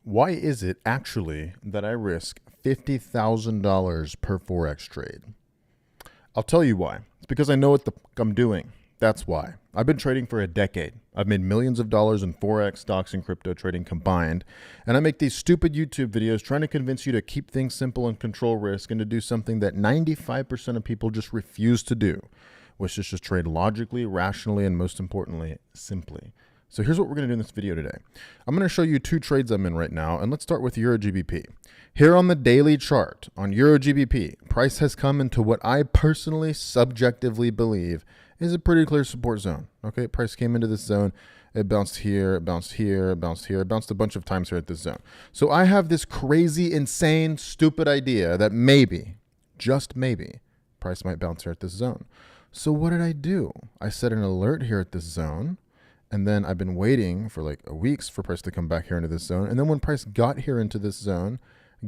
Why is it actually that I risk $50,000 per Forex trade? I'll tell you why. It's because I know what the fuck I'm doing. That's why. I've been trading for a decade. I've made millions of dollars in Forex, stocks, and crypto trading combined. And I make these stupid YouTube videos trying to convince you to keep things simple and control risk and to do something that 95% of people just refuse to do, which is just trade logically, rationally, and most importantly, simply. So here's what we're going to do in this video today. I'm going to show you two trades I'm in right now, and let's start with Euro GBP. Here on the daily chart on Euro GBP, price has come into what I personally subjectively believe is a pretty clear support zone. Okay, price came into this zone, it bounced here, it bounced here, it bounced here, it bounced a bunch of times here at this zone. So I have this crazy, insane, stupid idea that maybe, just maybe, price might bounce here at this zone. So what did I do? I set an alert here at this zone. And then I've been waiting for like weeks for price to come back here into this zone. And then when price got here into this zone,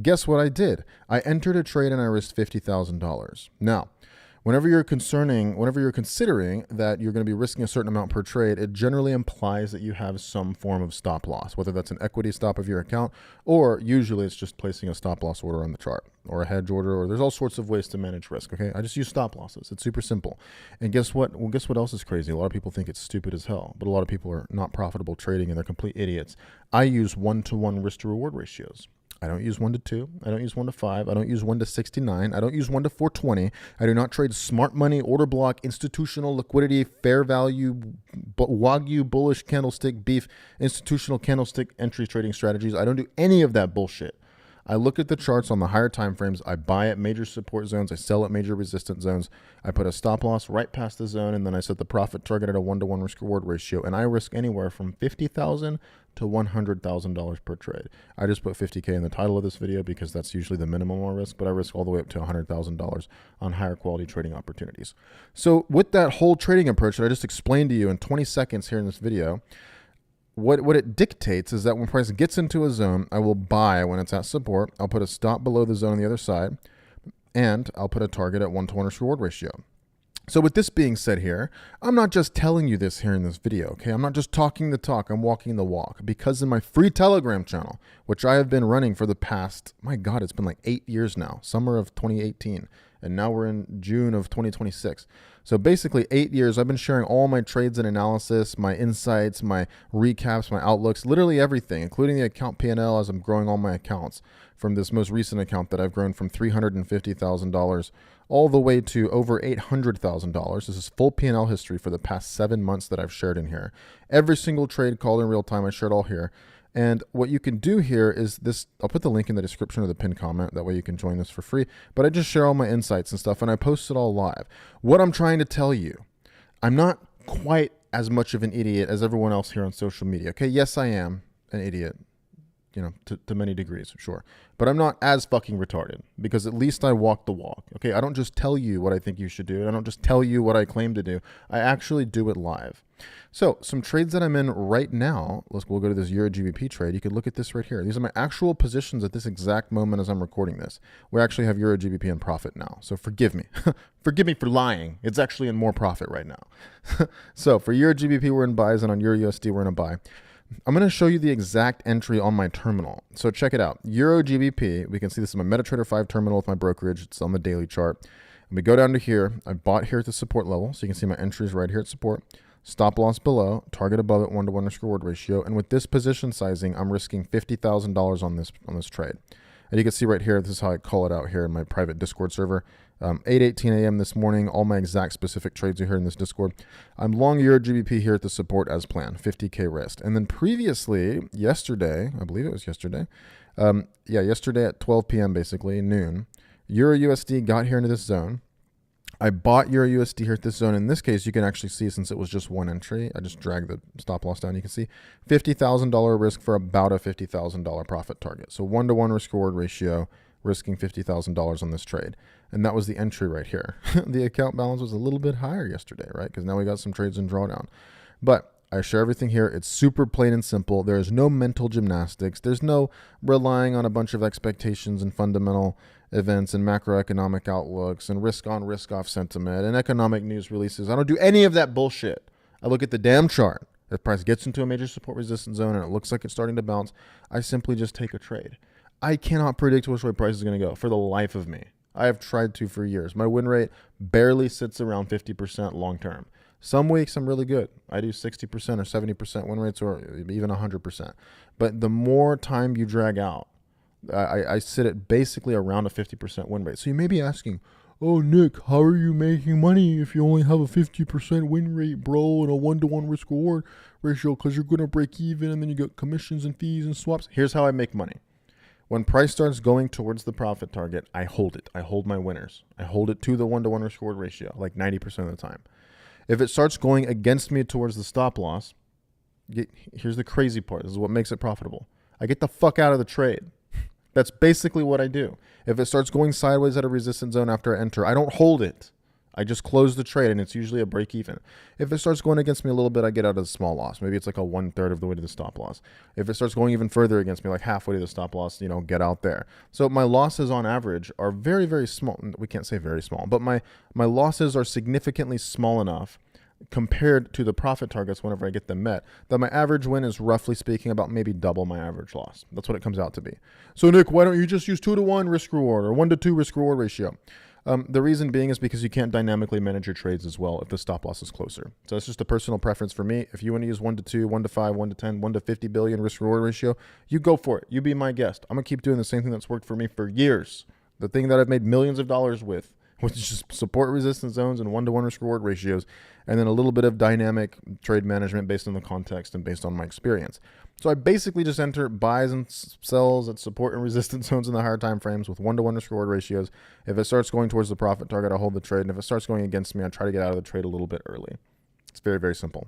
guess what I did? I entered a trade and I risked $50,000. Now, whenever you're considering that you're going to be risking a certain amount per trade, it generally implies that you have some form of stop loss, whether that's an equity stop of your account, or usually it's just placing a stop loss order on the chart or a hedge order, or there's all sorts of ways to manage risk. Okay. I just use stop losses. It's super simple. And guess what? Well, guess what else is crazy? A lot of people think it's stupid as hell, but a lot of people are not profitable trading and they're complete idiots. I use 1-to-1 risk to reward ratios. I don't use 1-to-2. I don't use 1-to-5. I don't use 1-to-69. I don't use 1-to-420. I do not trade smart money, order block, institutional liquidity, fair value, Wagyu, bullish candlestick, beef, institutional candlestick entry trading strategies. I don't do any of that bullshit. I look at the charts on the higher time frames. I buy at major support zones. I sell at major resistance zones. I put a stop loss right past the zone, and then I set the profit target at a 1-to-1 risk reward ratio. And I risk anywhere from $50,000 to $100,000 per trade. I just put 50K in the title of this video because that's usually the minimum I risk, but I risk all the way up to $100,000 on higher quality trading opportunities. So with that whole trading approach that I just explained to you in 20 seconds here in this video, what it dictates is that when price gets into a zone, I will buy when it's at support. I'll put a stop below the zone on the other side, and I'll put a target at 1-to-1 risk reward ratio. So with this being said here, I'm not just telling you this here in this video, okay? I'm not just talking the talk, I'm walking the walk. Because in my free Telegram channel, which I have been running for the past, my God, it's been like 8 years now, summer of 2018. And now we're in June of 2026. So basically 8 years, I've been sharing all my trades and analysis, my insights, my recaps, my outlooks, literally everything, including the account P&L as I'm growing all my accounts from this most recent account that I've grown from $350,000 all the way to over $800,000. This is full P&L history for the past 7 months that I've shared in here. Every single trade called in real time, I shared all here. And what you can do here is this, I'll put the link in the description of the pinned comment, that way you can join this for free, but I just share all my insights and stuff and I post it all live. What I'm trying to tell you, I'm not quite as much of an idiot as everyone else here on social media. Okay, yes, I am an idiot, you know, to many degrees, sure. But I'm not as fucking retarded because at least I walk the walk. Okay, I don't just tell you what I think you should do. I don't just tell you what I claim to do. I actually do it live. So some trades that I'm in right now, we'll go to this Euro GBP trade. You could look at this right here. These are my actual positions at this exact moment as I'm recording this. We actually have Euro GBP in profit now. So forgive me. Forgive me for lying. It's actually in more profit right now. So for Euro GBP, we're in buys, and on Euro USD, we're in a buy. I'm going to show you the exact entry on my terminal. So check it out. Euro GBP, we can see this is my MetaTrader 5 terminal with my brokerage. It's on the daily chart. And we go down to here. I bought here at the support level. So you can see my entries right here at support. Stop loss below, target above at 1-to-1 risk reward ratio. And with this position sizing, I'm risking $50,000 on this trade. And you can see right here, this is how I call it out here in my private Discord server. 8:18 a.m. this morning, all my exact specific trades are here in this Discord. I'm long Euro GBP here at the support as planned, 50K risk. And then previously, yesterday, I believe it was yesterday, yesterday at 12 p.m. basically, noon, Euro USD got here into this zone. I bought Euro USD here at this zone. In this case, you can actually see, since it was just one entry, I just dragged the stop loss down. You can see $50,000 risk for about a $50,000 profit target. So 1-to-1 risk reward ratio, risking $50,000 on this trade. And that was the entry right here. The account balance was a little bit higher yesterday, right? Because now we got some trades in drawdown. But I share everything here. It's super plain and simple. There is no mental gymnastics. There's no relying on a bunch of expectations and fundamental events and macroeconomic outlooks and risk on, risk off sentiment and economic news releases. I don't do any of that bullshit. I look at the damn chart. If price gets into a major support resistance zone and it looks like it's starting to bounce, I simply just take a trade. I cannot predict which way price is going to go for the life of me. I have tried to for years. My win rate barely sits around 50% long term. Some weeks I'm really good. I do 60% or 70% win rates or even 100%. But the more time you drag out, I sit at basically around a 50% win rate. So you may be asking, oh, Nick, how are you making money if you only have a 50% win rate, bro, and a 1-to-1 risk reward ratio because you're going to break even and then you get commissions and fees and swaps? Here's how I make money. When price starts going towards the profit target, I hold it. I hold my winners. I hold it to the 1-to-1 risk reward ratio like 90% of the time. If it starts going against me towards the stop loss, here's the crazy part. This is what makes it profitable. I get the fuck out of the trade. That's basically what I do. If it starts going sideways at a resistance zone after I enter, I don't hold it. I just close the trade, and it's usually a break even. If it starts going against me a little bit, I get out of a small loss. Maybe it's like a 1/3 of the way to the stop loss. If it starts going even further against me, like halfway to the stop loss, get out there. So my losses on average are very, very small. We can't say very small, but my losses are significantly small enough compared to the profit targets whenever I get them met, that my average win is roughly speaking about maybe double my average loss. That's what it comes out to be. So Nick, why don't you just use 2-to-1 risk reward or 1-to-2 risk reward ratio? The reason being is because you can't dynamically manage your trades as well if the stop loss is closer. So it's just a personal preference for me. If you want to use 1-to-2, 1-to-5, 1-to-10, 1-to-50 billion risk reward ratio, you go for it. You be my guest. I'm going to keep doing the same thing that's worked for me for years. The thing that I've made millions of dollars with, which is just support resistance zones and 1-to-1 risk reward ratios, and then a little bit of dynamic trade management based on the context and based on my experience. So I basically just enter buys and sells at support and resistance zones in the higher time frames with 1-to-1 risk reward ratios. If it starts going towards the profit target, I hold the trade. And if it starts going against me, I try to get out of the trade a little bit early. It's very, very simple.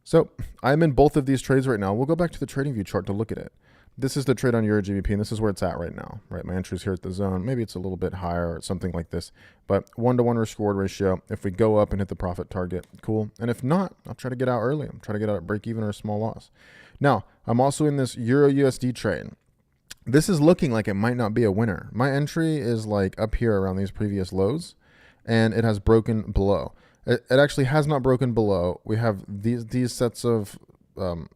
So I'm in both of these trades right now. We'll go back to the trading view chart to look at it. This is the trade on EuroGBP, and this is where it's at right now, right? My entry is here at the zone. Maybe it's a little bit higher or something like this, but 1-to-1 risk reward ratio. If we go up and hit the profit target, cool. And if not, I'll try to get out early. I'm trying to get out at break even or a small loss. Now, I'm also in this Euro USD trade. This is looking like it might not be a winner. My entry is like up here around these previous lows, and it has broken below. It actually has not broken below. We have these sets of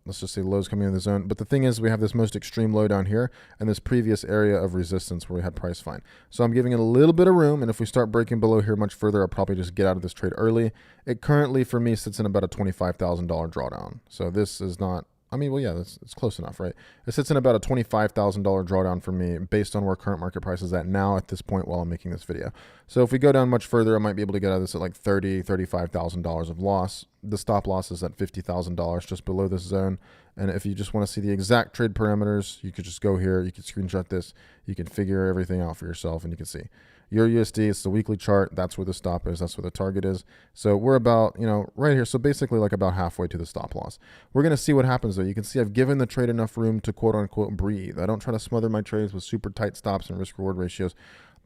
let's just say lows coming in the zone. But the thing is, we have this most extreme low down here and this previous area of resistance where we had price fine. So I'm giving it a little bit of room. And if we start breaking below here much further, I'll probably just get out of this trade early. It currently for me sits in about a $25,000 drawdown. So this is not, I mean, well, yeah, it's close enough, right? It sits in about a $25,000 drawdown for me based on where current market price is at now at this point while I'm making this video. So if we go down much further, I might be able to get out of this at like $30,000, $35,000 of loss. The stop loss is at $50,000 just below this zone. And if you just want to see the exact trade parameters, you could just go here. You can screenshot this. You can figure everything out for yourself and you can see. Euro USD, it's the weekly chart. That's where the stop is. That's where the target is. So we're about, right here. So basically like about halfway to the stop loss. We're going to see what happens though. You can see I've given the trade enough room to quote unquote breathe. I don't try to smother my trades with super tight stops and risk reward ratios.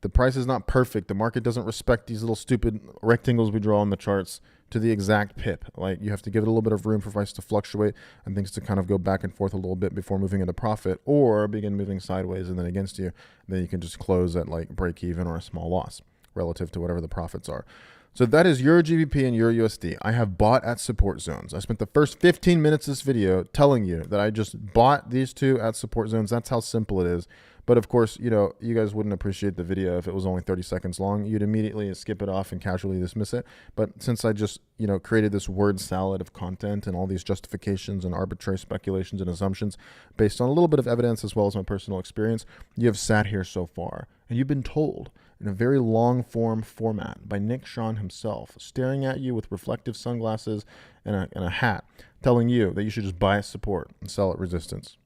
The price is not perfect. The market doesn't respect these little stupid rectangles we draw on the charts to the exact pip. Like you have to give it a little bit of room for price to fluctuate and things to kind of go back and forth a little bit before moving into profit or begin moving sideways and then against you. Then you can just close at like break even or a small loss relative to whatever the profits are. So that is Euro GBP and Euro USD. I have bought at support zones. I spent the first 15 minutes of this video telling you that I just bought these two at support zones. That's how simple it is. But of course, you guys wouldn't appreciate the video if it was only 30 seconds long. You'd immediately skip it off and casually dismiss it. But since I just, created this word salad of content and all these justifications and arbitrary speculations and assumptions based on a little bit of evidence as well as my personal experience, you have sat here so far and you've been told in a very long form format by Nick Sean himself, staring at you with reflective sunglasses and a hat, telling you that you should just buy at support and sell at resistance.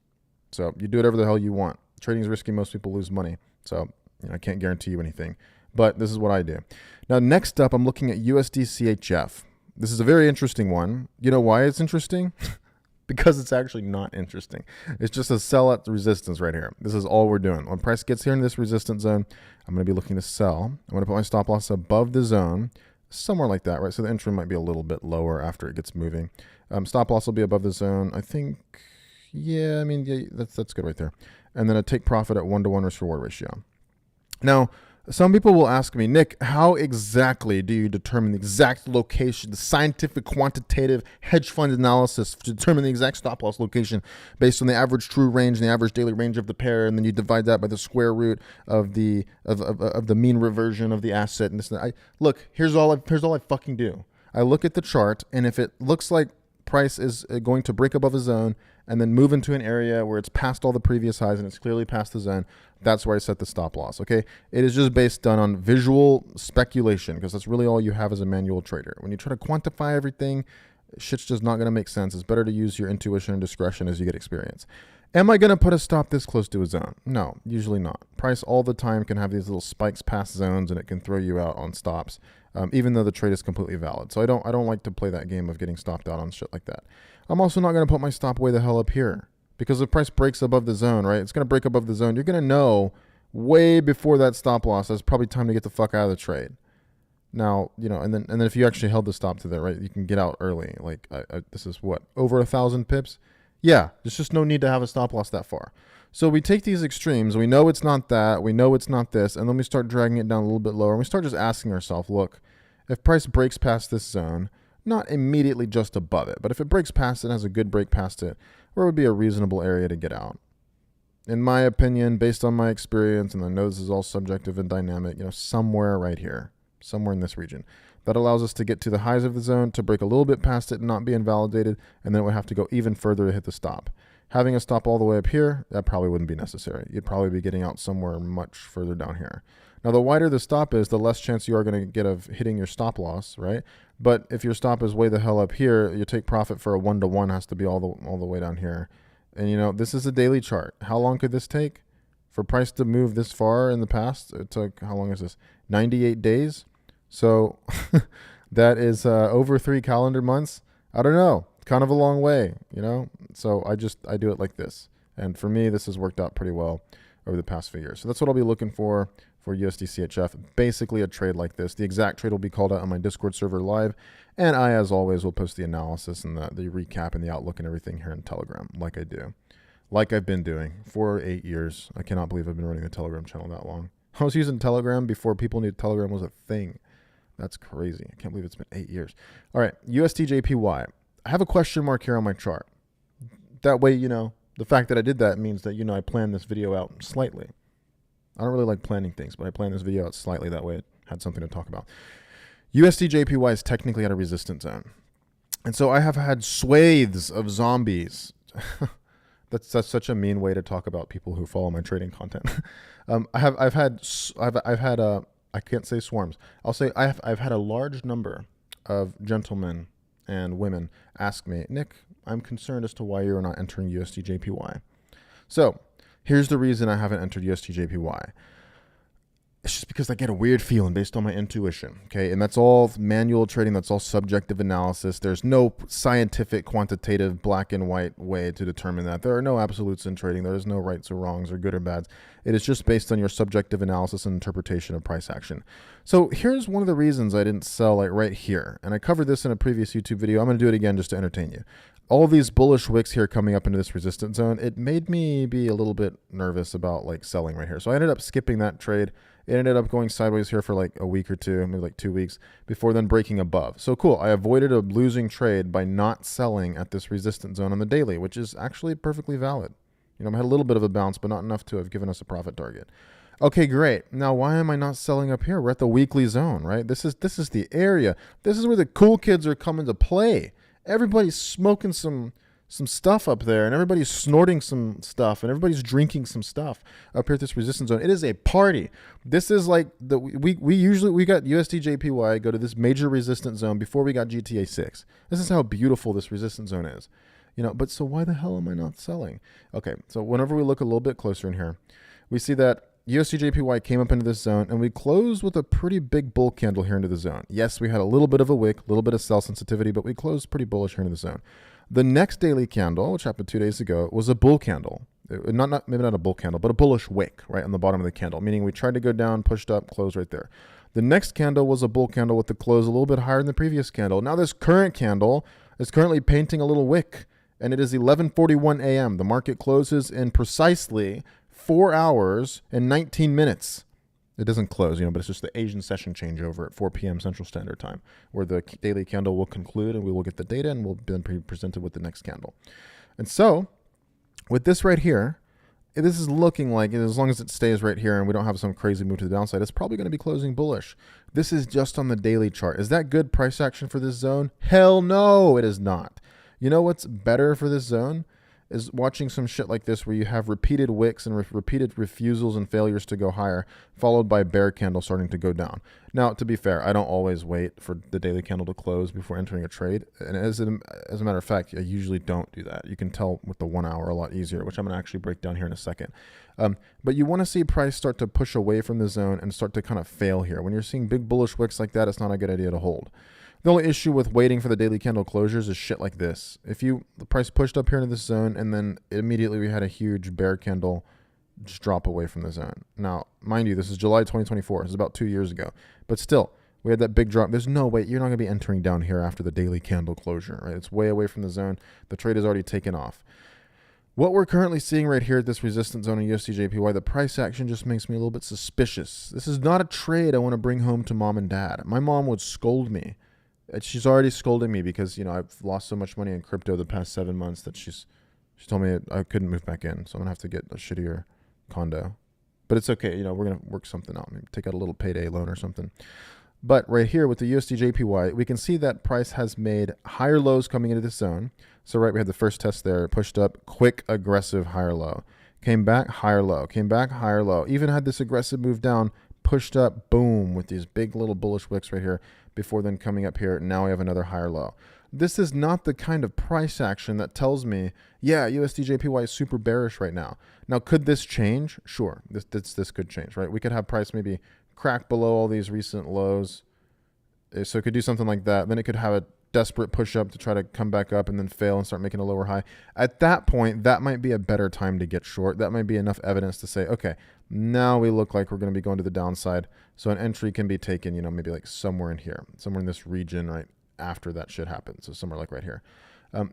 So you do whatever the hell you want. Trading is risky. Most people lose money. So I can't guarantee you anything. But this is what I do. Now, next up, I'm looking at USD CHF. This is a very interesting one. You know why it's interesting? Because it's actually not interesting. It's just a sell at the resistance right here. This is all we're doing. When price gets here in this resistance zone, I'm going to be looking to sell. I'm going to put my stop loss above the zone, somewhere like that, right? So the entry might be a little bit lower after it gets moving. Stop loss will be above the zone. I think, that's good right there. And then a take profit at 1-to-1 risk reward ratio. Now, Some people will ask me, Nick, how exactly do you determine the exact location, the scientific quantitative hedge fund analysis to determine the exact stop loss location based on the average true range and the average daily range of the pair, and then you divide that by the square root of the mean reversion of the asset and this and that. Look, here's all I fucking do. I look at the chart, and if it looks like price is going to break above a zone and then move into an area where it's past all the previous highs and it's clearly past the zone, that's where I set the stop loss. Okay, it is just based on visual speculation, because that's really all you have as a manual trader. When you try to quantify everything, shit's just not going to make sense. It's better to use your intuition and discretion as you get experience. Am I going to put a stop this close to a zone? No, usually not. Price all the time can have these little spikes past zones, and it can throw you out on stops, even though the trade is completely valid. So I don't like to play that game of getting stopped out on shit like that. I'm also not going to put my stop way the hell up here, because if price breaks above the zone, right, it's going to break above the zone. You're going to know way before that stop loss that's probably time to get the fuck out of the trade. Now, and then if you actually held the stop to that, right, you can get out early. Like this is what, over 1,000 pips? Yeah, there's just no need to have a stop loss that far. So we take these extremes. We know it's not that. We know it's not this. And then we start dragging it down a little bit lower. And we start just asking ourselves, look, if price breaks past this zone, not immediately just above it, but if it breaks past it, has a good break past it, where would be a reasonable area to get out? In my opinion, based on my experience, and I know this is all subjective and dynamic, somewhere right here, somewhere in this region. That allows us to get to the highs of the zone, to break a little bit past it and not be invalidated, and then it would have to go even further to hit the stop. Having a stop all the way up here, that probably wouldn't be necessary. You'd probably be getting out somewhere much further down here. Now, the wider the stop is, the less chance you are going to get of hitting your stop loss, right? But if your stop is way the hell up here, your take profit for a 1-to-1 has to be all the way down here. And, this is a daily chart. How long could this take? For price to move this far in the past, it took, how long is this? 98 days? So that is over 3 calendar months. I don't know. Kind of a long way, So I do it like this. And for me, this has worked out pretty well over the past few years. So that's what I'll be looking for USD CHF. Basically a trade like this. The exact trade will be called out on my Discord server live. And I, as always, will post the analysis and the recap and the outlook and everything here in Telegram, like I do. Like I've been doing for 8 years. I cannot believe I've been running the Telegram channel that long. I was using Telegram before people knew Telegram was a thing. That's crazy. I can't believe it's been 8 years. All right, USD/JPY. I have a question mark here on my chart. That way, the fact that I did that means that, I planned this video out slightly. I don't really like planning things, but I planned this video out slightly. That way it had something to talk about. USD/JPY is technically at a resistance zone. And so I have had swathes of zombies. That's such a mean way to talk about people who follow my trading content. I've had I can't say swarms. I'll say I've had a large number of gentlemen and women ask me, Nick, I'm concerned as to why you're not entering USD/JPY. So here's the reason I haven't entered USD/JPY. It's just because I get a weird feeling based on my intuition, okay? And that's all manual trading. That's all subjective analysis. There's no scientific, quantitative, black and white way to determine that. There are no absolutes in trading. There is no rights or wrongs or good or bads. It is just based on your subjective analysis and interpretation of price action. So here's one of the reasons I didn't sell like right here. And I covered this in a previous YouTube video. I'm going to do it again just to entertain you. All these bullish wicks here coming up into this resistance zone, it made me be a little bit nervous about like selling right here. So I ended up skipping that trade. It ended up going sideways here for like a week or two, maybe like 2 weeks, before then breaking above. So cool. I avoided a losing trade by not selling at this resistance zone on the daily, which is actually perfectly valid. I had a little bit of a bounce, but not enough to have given us a profit target. Okay, great. Now, why am I not selling up here? We're at the weekly zone, right? This is the area. This is where the cool kids are coming to play. Everybody's smoking some stuff up there, and everybody's snorting some stuff, and everybody's drinking some stuff up here at this resistance zone. It is a party. This is like we got USD/JPY go to this major resistance zone before we got GTA 6. This is how beautiful this resistance zone is. But so why the hell am I not selling? Okay, so whenever we look a little bit closer in here, we see that USD/JPY came up into this zone, and we closed with a pretty big bull candle here into the zone. Yes, we had a little bit of a wick, a little bit of sell sensitivity, but we closed pretty bullish here into the zone. The next daily candle, which happened 2 days ago, was a bull candle. Maybe not a bull candle, but a bullish wick right on the bottom of the candle, meaning we tried to go down, pushed up, closed right there. The next candle was a bull candle with the close a little bit higher than the previous candle. Now this current candle is currently painting a little wick, and it is 11:41 a.m. The market closes in precisely 4 hours and 19 minutes. It doesn't close, but it's just the Asian session changeover at 4 p.m. Central Standard Time, where the daily candle will conclude and we will get the data and we'll then be presented with the next candle. And so with this right here, this is looking like, as long as it stays right here and we don't have some crazy move to the downside, it's probably going to be closing bullish. This is just on the daily chart. Is that good price action for this zone? Hell no, it is not. You know what's better for this zone? Is watching some shit like this where you have repeated wicks and repeated refusals and failures to go higher, followed by bear candle starting to go down. Now, to be fair, I don't always wait for the daily candle to close before entering a trade. And as a matter of fact, I usually don't do that. You can tell with the 1 hour a lot easier, which I'm going to actually break down here in a second. But you want to see price start to push away from the zone and start to kind of fail here. When you're seeing big bullish wicks like that, it's not a good idea to hold. The only issue with waiting for the daily candle closures is shit like this. If the price pushed up here into this zone and then immediately we had a huge bear candle just drop away from the zone. Now, mind you, this is July 2024. This is about 2 years ago. But still, we had that big drop. There's no way. You're not going to be entering down here after the daily candle closure, right? It's way away from the zone. The trade has already taken off. What we're currently seeing right here at this resistance zone in USDJPY, the price action just makes me a little bit suspicious. This is not a trade I want to bring home to mom and dad. My mom would scold me. She's already scolding me because, I've lost so much money in crypto the past 7 months that she told me I couldn't move back in. So I'm going to have to get a shittier condo. But it's okay. We're going to work something out. Maybe take out a little payday loan or something. But right here with the USDJPY, we can see that price has made higher lows coming into this zone. So right, we had the first test there, pushed up, quick, aggressive, higher low. Came back, higher low. Came back, higher low. Even had this aggressive move down, pushed up, boom, with these big little bullish wicks right here before then coming up here. Now we have another higher low. This is not the kind of price action that tells me, yeah, USDJPY is super bearish right now. Now, could this change? Sure, this could change, right? We could have price maybe crack below all these recent lows. So it could do something like that. Then it could have a desperate push up to try to come back up and then fail and start making a lower high. At that point, that might be a better time to get short. That might be enough evidence to say, okay, now we look like we're going to be going to the downside. So an entry can be taken, maybe like somewhere in here, somewhere in this region, right after that shit happens. So somewhere like right here.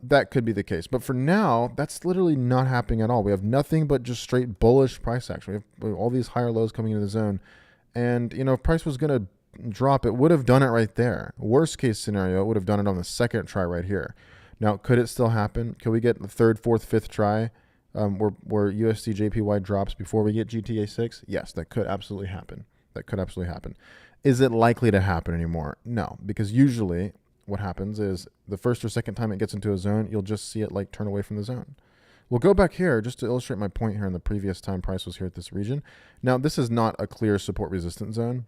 That could be the case. But for now, that's literally not happening at all. We have nothing but just straight bullish price action. We have all these higher lows coming into the zone. And, if price was going to drop, it would have done it right there. Worst case scenario, it would have done it on the second try right here. Now, could it still happen? Could we get the third, fourth, fifth try where USDJPY drops before we get GTA 6? Yes, that could absolutely happen. Is it likely to happen anymore? No, because usually what happens is the first or second time it gets into a zone, you'll just see it like turn away from the zone. We'll go back here just to illustrate my point here in the previous time price was here at this region. Now, this is not a clear support resistance zone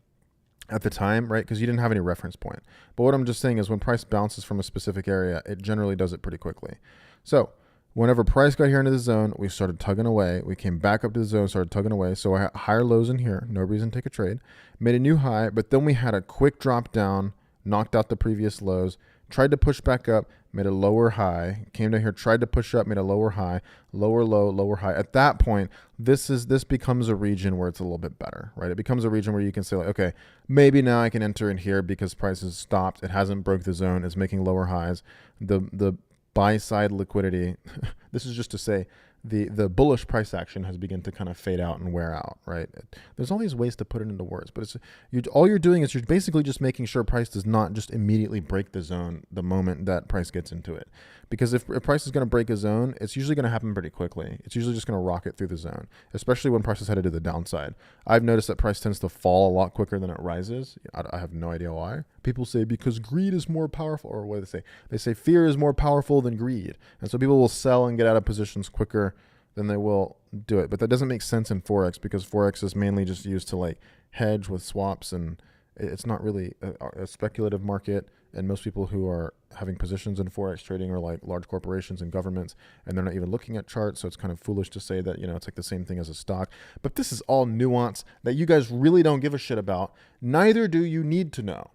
at the time, right? Because you didn't have any reference point. But what I'm just saying is when price bounces from a specific area, it generally does it pretty quickly. So whenever price got here into the zone, we started tugging away. We came back up to the zone, started tugging away. So I had higher lows in here, no reason to take a trade. Made a new high, but then we had a quick drop down, knocked out the previous lows, tried to push back up, made a lower high, came down here, tried to push up, made a lower high, lower low, lower high. At that point, this becomes a region where it's a little bit better, right? It becomes a region where you can say, like, okay, maybe now I can enter in here because price has stopped. It hasn't broke the zone. It's making lower highs. The buy side liquidity, this is just to say the bullish price action has begun to kind of fade out and wear out, right? There's all these ways to put it into words, but all you're doing is you're basically just making sure price does not just immediately break the zone the moment that price gets into it. Because if price is going to break a zone, it's usually going to happen pretty quickly. It's usually just going to rocket through the zone, especially when price is headed to the downside. I've noticed that price tends to fall a lot quicker than it rises. I have no idea why. People say because greed is more powerful, or what do they say? They say fear is more powerful than greed. And so people will sell and get out of positions quicker than they will do it. But that doesn't make sense in Forex because Forex is mainly just used to like hedge with swaps, and it's not really a speculative market. And most people who are having positions in Forex trading are like large corporations and governments, and they're not even looking at charts. So it's kind of foolish to say that, it's like the same thing as a stock. But this is all nuance that you guys really don't give a shit about. Neither do you need to know,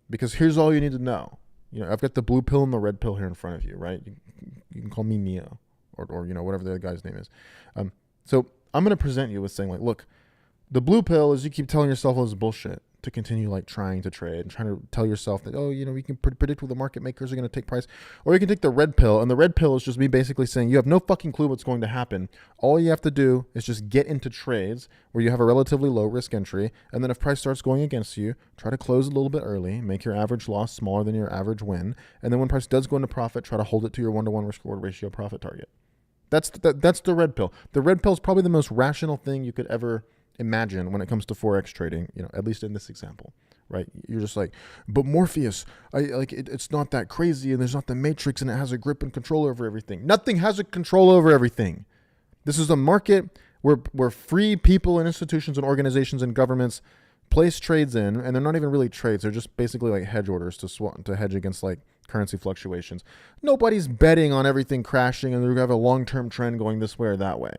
because here's all you need to know. I've got the blue pill and the red pill here in front of you, right? You can call me Neo or whatever the other guy's name is. So I'm going to present you with saying, like, look, the blue pill is you keep telling yourself all this bullshit. to continue like trying to trade and trying to tell yourself that, oh, you know, you can predict what the market makers are going to take price. Or you can take the red pill, and the red pill is just me basically saying you have no fucking clue what's going to happen. All you have to do is just get into trades where you have a relatively low risk entry, and then if price starts going against you, try to close a little bit early, make your average loss smaller than your average win, and then when price does go into profit, try to hold it to your 1-to-1 risk reward ratio profit target. That's the red pill. The red pill is probably the most rational thing you could ever imagine when it comes to Forex trading, you know, at least in this example, right? You're just like, but Morpheus, it's not that crazy, and there's not the matrix, and it has a grip and control over everything. Nothing has a control over everything. This is a market where free people and institutions and organizations and governments place trades in, and they're not even really trades. They're just basically like hedge orders to hedge against like currency fluctuations. Nobody's betting on everything crashing and they're going to have a long-term trend going this way or that way.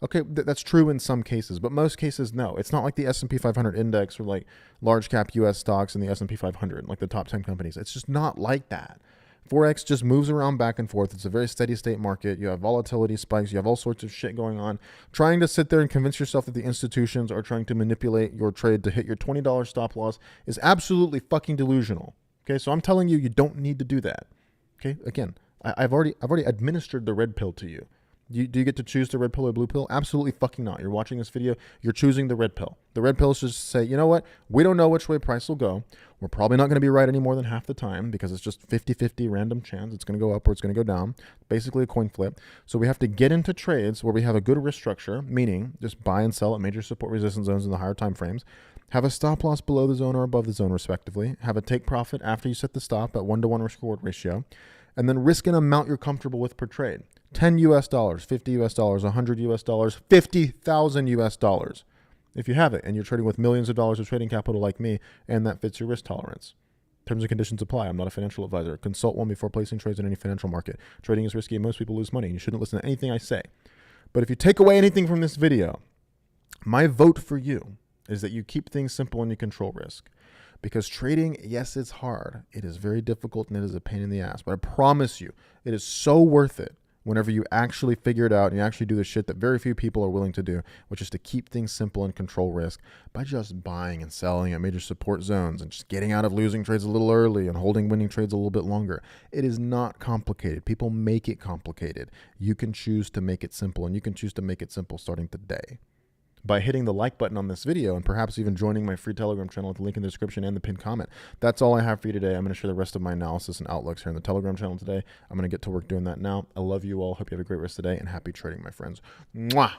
Okay, that's true in some cases, but most cases, no. It's not like the S&P 500 index or like large cap US stocks in the S&P 500, like the top 10 companies. It's just not like that. Forex just moves around back and forth. It's a very steady state market. You have volatility spikes. You have all sorts of shit going on. Trying to sit there and convince yourself that the institutions are trying to manipulate your trade to hit your $20 stop loss is absolutely fucking delusional. Okay, so I'm telling you, you don't need to do that. Okay, again, I've already administered the red pill to you. Do you get to choose the red pill or blue pill? Absolutely fucking not. You're watching this video, you're choosing the red pill. The red pill is just say, you know what? We don't know which way price will go. We're probably not going to be right any more than half the time because it's just 50-50 random chance. It's going to go up or it's going to go down. Basically a coin flip. So we have to get into trades where we have a good risk structure, meaning just buy and sell at major support resistance zones in the higher time frames. Have a stop loss below the zone or above the zone respectively. Have a take profit after you set the stop at 1-to-1 risk reward ratio. And then risk an amount you're comfortable with per trade. $10 US, $50 US, $100 US, $50,000 US. If you have it and you're trading with millions of dollars of trading capital like me, and that fits your risk tolerance. Terms and conditions apply. I'm not a financial advisor. Consult one before placing trades in any financial market. Trading is risky and most people lose money, and you shouldn't listen to anything I say. But if you take away anything from this video, my vote for you is that you keep things simple and you control risk. Because trading, yes, it's hard. It is very difficult and it is a pain in the ass. But I promise you, it is so worth it whenever you actually figure it out and you actually do the shit that very few people are willing to do, which is to keep things simple and control risk by just buying and selling at major support zones and just getting out of losing trades a little early and holding winning trades a little bit longer. It is not complicated. People make it complicated. You can choose to make it simple, and you can choose to make it simple starting today by hitting the like button on this video and perhaps even joining my free Telegram channel at the link in the description and the pinned comment. That's all I have for you today. I'm going to share the rest of my analysis and outlooks here in the Telegram channel today. I'm going to get to work doing that now. I love you all. Hope you have a great rest of the day, and happy trading, my friends. Mwah!